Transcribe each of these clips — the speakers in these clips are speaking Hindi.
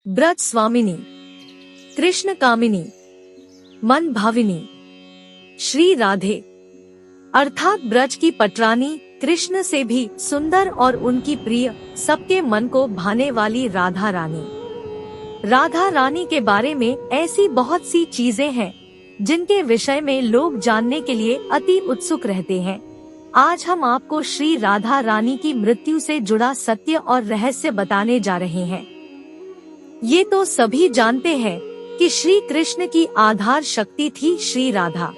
ब्रज स्वामिनी, कृष्ण कामिनी, मन भाविनी, श्री राधे अर्थात ब्रज की पटरानी, कृष्ण से भी सुंदर और उनकी प्रिय, सबके मन को भाने वाली राधा रानी। राधा रानी के बारे में ऐसी बहुत सी चीजें हैं जिनके विषय में लोग जानने के लिए अति उत्सुक रहते हैं। आज हम आपको श्री राधा रानी की मृत्यु से जुड़ा सत्य और रहस्य बताने जा रहे हैं। ये तो सभी जानते हैं कि श्री कृष्ण की आधार शक्ति थी श्री राधा।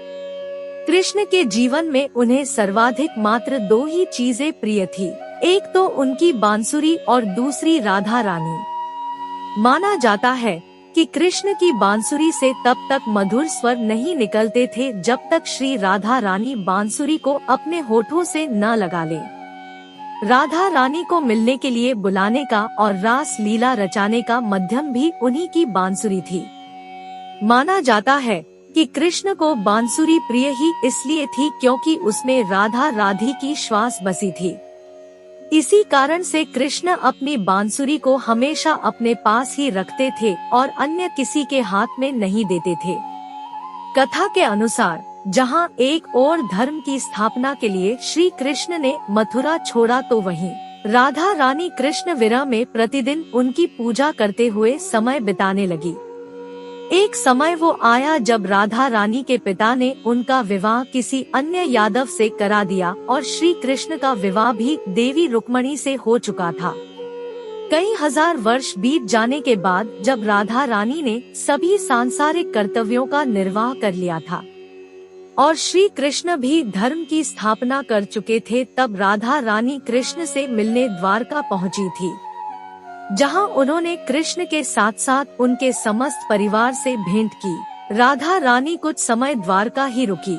कृष्ण के जीवन में उन्हें सर्वाधिक मात्र दो ही चीजें प्रिय थी, एक तो उनकी बांसुरी और दूसरी राधा रानी। माना जाता है कि कृष्ण की बांसुरी से तब तक मधुर स्वर नहीं निकलते थे जब तक श्री राधा रानी बांसुरी को अपने होठों से न लगा ले। राधा रानी को मिलने के लिए बुलाने का और रास लीला रचाने का माध्यम भी उन्हीं की बांसुरी थी। माना जाता है कि कृष्ण को बांसुरी प्रिय ही इसलिए थी क्योंकि उसमें राधा राधी की श्वास बसी थी। इसी कारण से कृष्ण अपनी बांसुरी को हमेशा अपने पास ही रखते थे और अन्य किसी के हाथ में नहीं देते थे। कथा के अनुसार जहाँ एक और धर्म की स्थापना के लिए श्री कृष्ण ने मथुरा छोड़ा तो वहीं राधा रानी कृष्ण विरह में प्रतिदिन उनकी पूजा करते हुए समय बिताने लगी। एक समय वो आया जब राधा रानी के पिता ने उनका विवाह किसी अन्य यादव से करा दिया और श्री कृष्ण का विवाह भी देवी रुक्मणी से हो चुका था। कई हजार वर्ष बीत जाने के बाद जब राधा रानी ने सभी सांसारिक कर्तव्यों का निर्वाह कर लिया था और श्री कृष्ण भी धर्म की स्थापना कर चुके थे, तब राधा रानी कृष्ण से मिलने द्वारका पहुंची थी, जहां उन्होंने कृष्ण के साथ साथ उनके समस्त परिवार से भेंट की। राधा रानी कुछ समय द्वारका ही रुकी,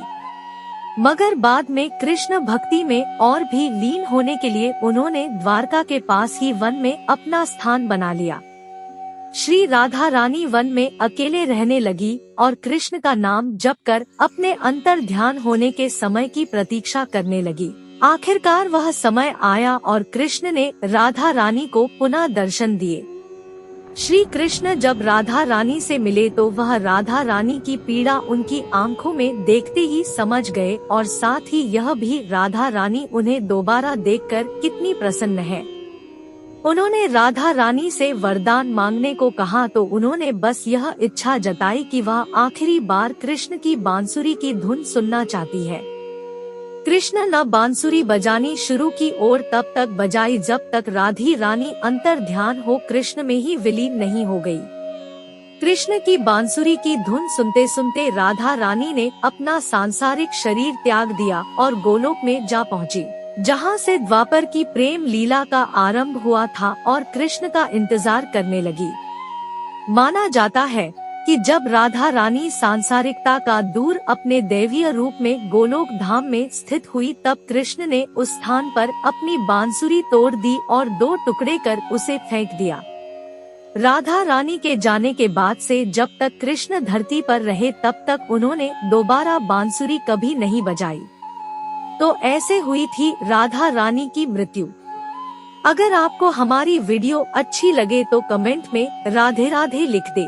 मगर बाद में कृष्ण भक्ति में और भी लीन होने के लिए उन्होंने द्वारका के पास ही वन में अपना स्थान बना लिया। श्री राधा रानी वन में अकेले रहने लगी और कृष्ण का नाम जप कर अपने अंतर ध्यान होने के समय की प्रतीक्षा करने लगी। आखिरकार वह समय आया और कृष्ण ने राधा रानी को पुनः दर्शन दिए। श्री कृष्ण जब राधा रानी से मिले तो वह राधा रानी की पीड़ा उनकी आंखों में देखते ही समझ गए और साथ ही यह भी राधा रानी उन्हें दोबारा देखकर कितनी प्रसन्न है। उन्होंने राधा रानी से वरदान मांगने को कहा तो उन्होंने बस यह इच्छा जताई कि वह आखिरी बार कृष्ण की बांसुरी की धुन सुनना चाहती है। कृष्ण न बांसुरी बजानी शुरू की और तब तक बजाई जब तक राधी रानी अंतर ध्यान हो कृष्ण में ही विलीन नहीं हो गई। कृष्ण की बांसुरी की धुन सुनते सुनते राधा रानी ने अपना सांसारिक शरीर त्याग दिया और गोलोक में जा पहुंची, जहां से द्वापर की प्रेम लीला का आरंभ हुआ था और कृष्ण का इंतजार करने लगी। माना जाता है कि जब राधा रानी सांसारिकता का दूर अपने दैवीय रूप में गोलोक धाम में स्थित हुई तब कृष्ण ने उस स्थान पर अपनी बांसुरी तोड़ दी और दो टुकड़े कर उसे फेंक दिया। राधा रानी के जाने के बाद से जब तक कृष्ण धरती पर रहे तब तक उन्होंने दोबारा बांसुरी कभी नहीं बजाई। तो ऐसे हुई थी राधा रानी की मृत्यु। अगर आपको हमारी वीडियो अच्छी लगे तो कमेंट में राधे राधे लिख दे।